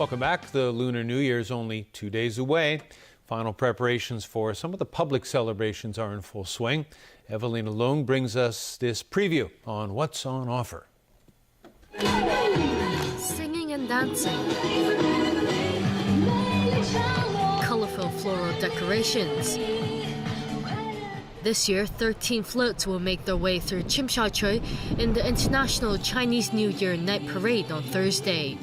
Welcome back. The Lunar New Year is only 2 days away. Final preparations for some of the public celebrations are in full swing. Evelina Long brings us this preview on what's on offer. Singing and dancing. Colorful floral decorations. This year, 13 floats will make their way through Chimsha-choi in the International Chinese New Year Night Parade on Thursday.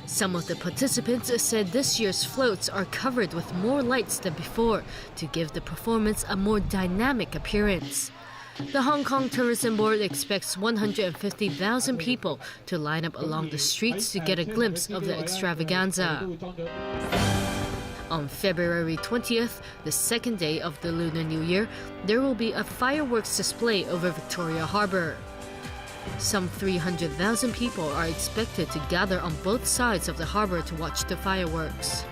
Some of the participants said this year's floats are covered with more lights than before to give the performance a more dynamic appearance. The Hong Kong Tourism Board expects 150,000 people to line up along the streets to get a glimpse of the extravaganza. On February 20th, the second day of the Lunar New Year, there will be a fireworks display over Victoria Harbour. Some 300,000 people are expected to gather on both sides of the harbour to watch the fireworks.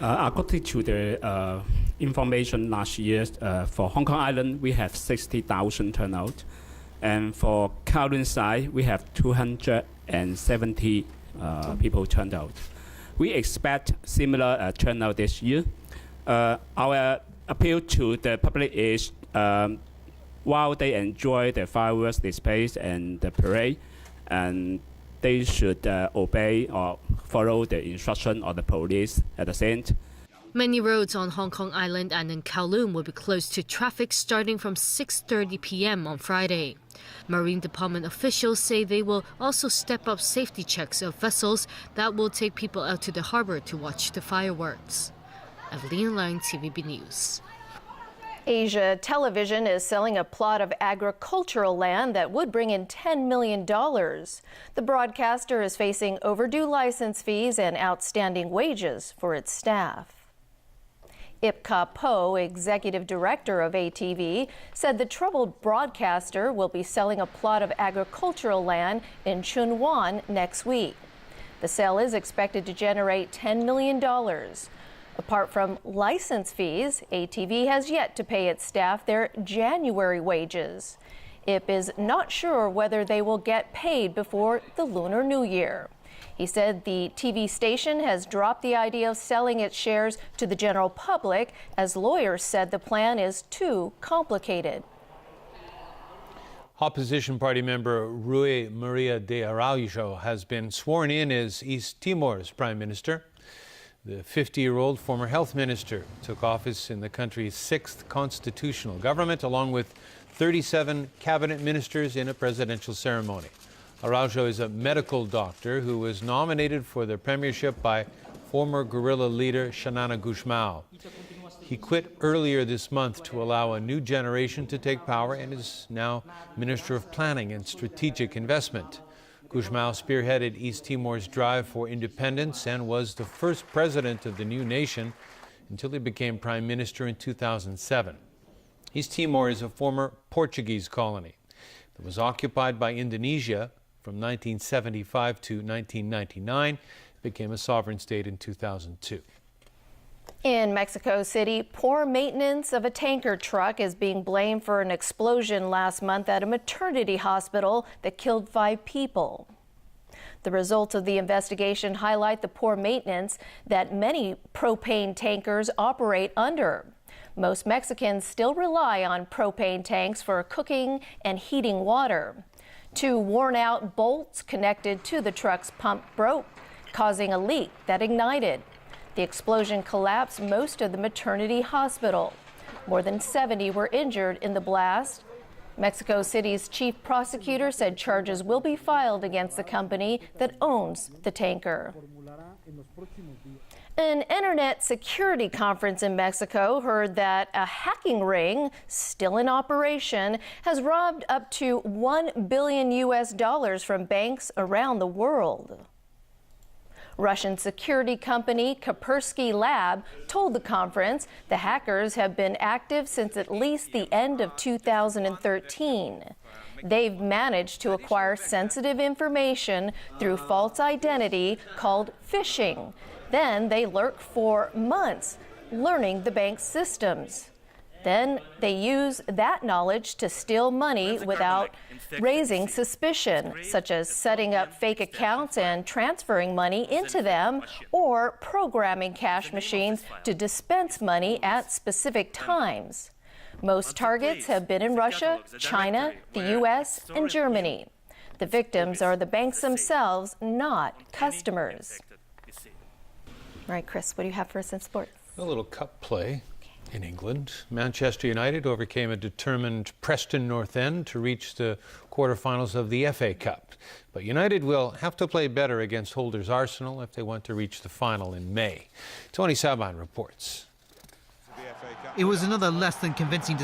According to the information last year, for Hong Kong Island, we have 60,000 turnout. And for Kowloon side, we have 270 people turned out. We expect similar turnout this year. Our appeal to the public is while they enjoy the fireworks displays and the parade, and they should obey or follow the instruction of the police at the same time. Many roads on Hong Kong Island and in Kowloon will be closed to traffic starting from 6:30 p.m. on Friday. Marine Department officials say they will also step up safety checks of vessels that will take people out to the harbour to watch the fireworks. Evelina Lang, TVB News. Asia Television is selling a plot of agricultural land that would bring in $10 million. The broadcaster is facing overdue license fees and outstanding wages for its staff. Ipka Po, executive director of ATV, said the troubled broadcaster will be selling a plot of agricultural land in Chun Wan next week. The sale is expected to generate $10 million. Apart from license fees, ATV has yet to pay its staff their January wages. IP is not sure whether they will get paid before the Lunar New Year. He said the TV station has dropped the idea of selling its shares to the general public, as lawyers said the plan is too complicated. Opposition party member Rui Maria de Araujo has been sworn in as East Timor's prime minister. The 50-year-old former health minister took office in the country's 6th constitutional government, along with 37 cabinet ministers in a presidential ceremony. Araujo is a medical doctor who was nominated for the premiership by former guerrilla leader Xanana Gusmao. He quit earlier this month to allow a new generation to take power and is now Minister of Planning and Strategic Investment. Gusmao spearheaded East Timor's drive for independence and was the first president of the new nation until he became prime minister in 2007. East Timor is a former Portuguese colony that was occupied by Indonesia from 1975 to 1999. It became a sovereign state in 2002. In Mexico City, poor maintenance of a tanker truck is being blamed for an explosion last month at a maternity hospital that killed 5 people. The results of the investigation highlight the poor maintenance that many propane tankers operate under. Most Mexicans still rely on propane tanks for cooking and heating water. 2 worn-out bolts connected to the truck's pump broke, causing a leak that ignited. The explosion collapsed most of the maternity hospital. More than 70 were injured in the blast. Mexico City's chief prosecutor said charges will be filed against the company that owns the tanker. An internet security conference in Mexico heard that a hacking ring, still in operation, has robbed up to $1 billion from banks around the world. Russian security company Kaspersky Lab told the conference the hackers have been active since at least the end of 2013. They've managed to acquire sensitive information through false identity called phishing. Then they lurk for months, learning the bank's systems. Then they use that knowledge to steal money without raising suspicion, such as setting up fake accounts and transferring money into them, or programming cash machines to dispense money at specific times. Most targets have been in Russia, China, the U.S., and Germany. The victims are the banks themselves, not customers. Right, Chris, what do you have for us in sports? A little cup play in England. Manchester United overcame a determined Preston North End to reach the quarterfinals of the FA Cup. But United will have to play better against holders Arsenal if they want to reach the final in May. Tony Saban reports. It was another less than convincing